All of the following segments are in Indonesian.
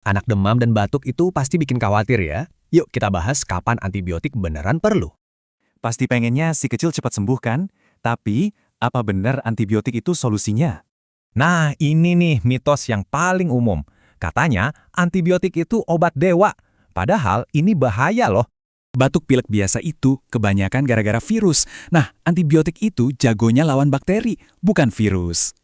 Anak demam dan batuk itu pasti bikin khawatir ya. Yuk kita bahas kapan antibiotik beneran perlu. Pasti pengennya si kecil cepat sembuh kan? Tapi, apa benar antibiotik itu solusinya? Nah, ini nih mitos yang paling umum. Katanya antibiotik itu obat dewa. Padahal ini bahaya loh. Batuk pilek biasa itu kebanyakan gara-gara virus. Nah, antibiotik itu jagonya lawan bakteri, bukan virus.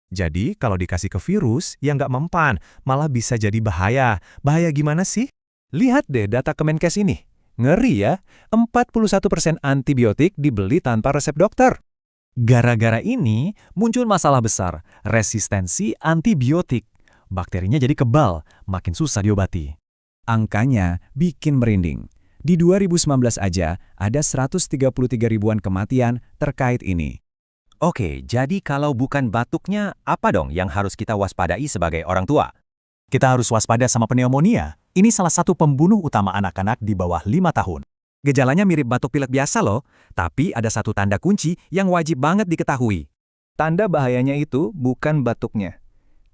Jadi kalau dikasih ke virus, ya nggak mempan, malah bisa jadi bahaya. Bahaya gimana sih? Lihat deh data Kemenkes ini. Ngeri ya, 41% antibiotik dibeli tanpa resep dokter. Gara-gara ini muncul masalah besar, resistensi antibiotik. Bakterinya jadi kebal, makin susah diobati. Angkanya bikin merinding. Di 2019 aja ada 133 ribuan kematian terkait ini. Oke, jadi kalau bukan batuknya, apa dong yang harus kita waspadai sebagai orang tua? Kita harus waspada sama pneumonia. Ini salah satu pembunuh utama anak-anak di bawah 5 tahun. Gejalanya mirip batuk pilek biasa loh, tapi ada satu tanda kunci yang wajib banget diketahui. Tanda bahayanya itu bukan batuknya.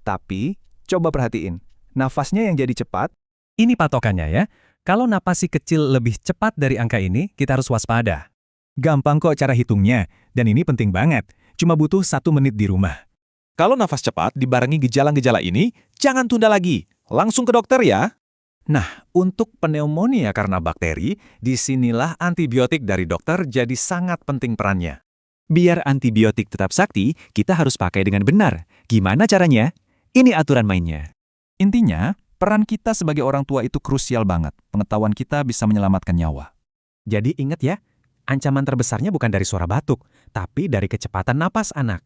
Tapi, coba perhatiin, nafasnya yang jadi cepat. Ini patokannya ya. Kalau napas si kecil lebih cepat dari angka ini, kita harus waspada. Gampang kok cara hitungnya, dan ini penting banget. Cuma butuh 1 menit di rumah. Kalau nafas cepat dibarengi gejala-gejala ini, jangan tunda lagi. Langsung ke dokter ya. Nah, untuk pneumonia karena bakteri, disinilah antibiotik dari dokter jadi sangat penting perannya. Biar antibiotik tetap sakti, kita harus pakai dengan benar. Gimana caranya? Ini aturan mainnya. Intinya, peran kita sebagai orang tua itu krusial banget. Pengetahuan kita bisa menyelamatkan nyawa. Jadi ingat ya, ancaman terbesarnya bukan dari suara batuk, tapi dari kecepatan napas anak.